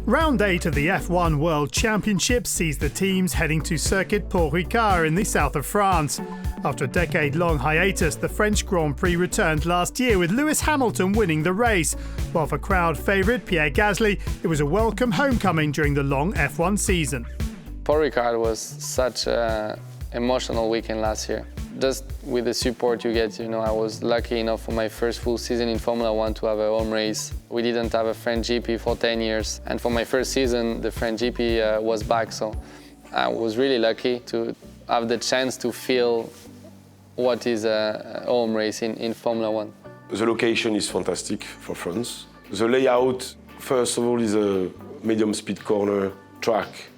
Round 8 of the F1 World Championship sees the teams heading to Circuit Paul Ricard in the south of France. After a decade-long hiatus, the French Grand Prix returned last year with Lewis Hamilton winning the race, while for crowd favourite Pierre it was a welcome homecoming during the long F1 season. Paul Ricard was such an emotional weekend last year. Just with the support you get, I was lucky enough for my first full season in Formula 1 to have a home race. We didn't have a French GP for 10 years, and for my first season, the French GP was back, so I was really lucky to have the chance to feel what is a home race in Formula 1. The location is fantastic for France. The layout, first of all, is a medium speed corner track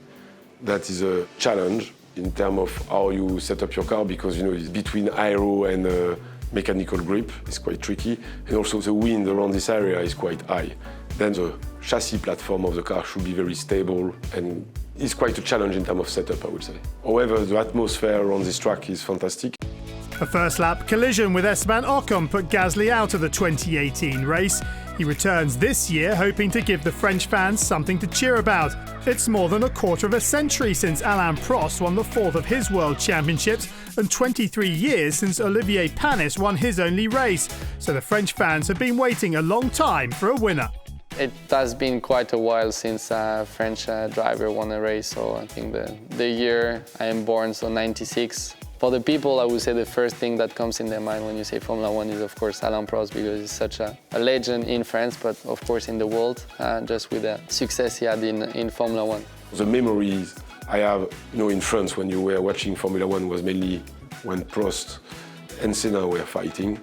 that is a challenge in terms of how you set up your car, because it's between aero and mechanical grip. It's quite tricky, and also the wind around this area is quite high. Then the chassis platform of the car should be very stable, and it's quite a challenge in terms of setup, I would say. However, the atmosphere around this track is fantastic. A first-lap collision with Esteban Ocon put Gasly out of the 2018 race. He returns this year, hoping to give the French fans something to cheer about. It's more than a quarter of a century since Alain Prost won the fourth of his World Championships, and 23 years since Olivier Panis won his only race. So the French fans have been waiting a long time for a winner. It has been quite a while since a French driver won a race, so I think the year I am born, so 96. For the people, I would say the first thing that comes in their mind when you say Formula 1 is, of course, Alain Prost, because he's such a legend in France, but of course in the world, just with the success he had in Formula 1. The memories I have in France when you were watching Formula 1 was mainly when Prost and Senna were fighting,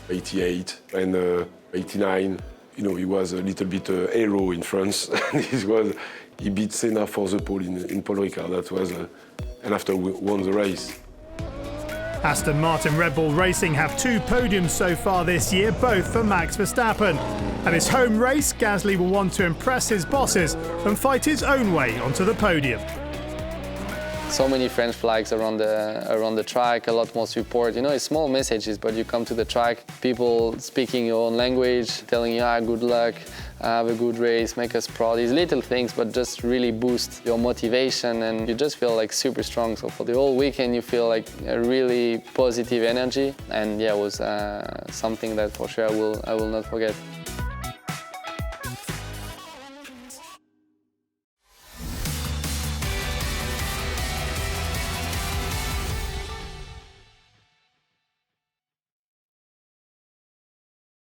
88 and 89. He was a little bit a hero in France. He beat Senna for the pole in Paul Ricard. That was, and after we won the race. Aston Martin Red Bull Racing have 2 podiums so far this year, both for Max Verstappen. At his home race, Gasly will want to impress his bosses and fight his own way onto the podium. So many French flags around the track, a lot more support. It's small messages, but you come to the track, people speaking your own language, telling you, good luck, have a good race, make us proud. These little things, but just really boost your motivation, and you just feel like super strong. So for the whole weekend, you feel like a really positive energy, and it was something that for sure I will not forget.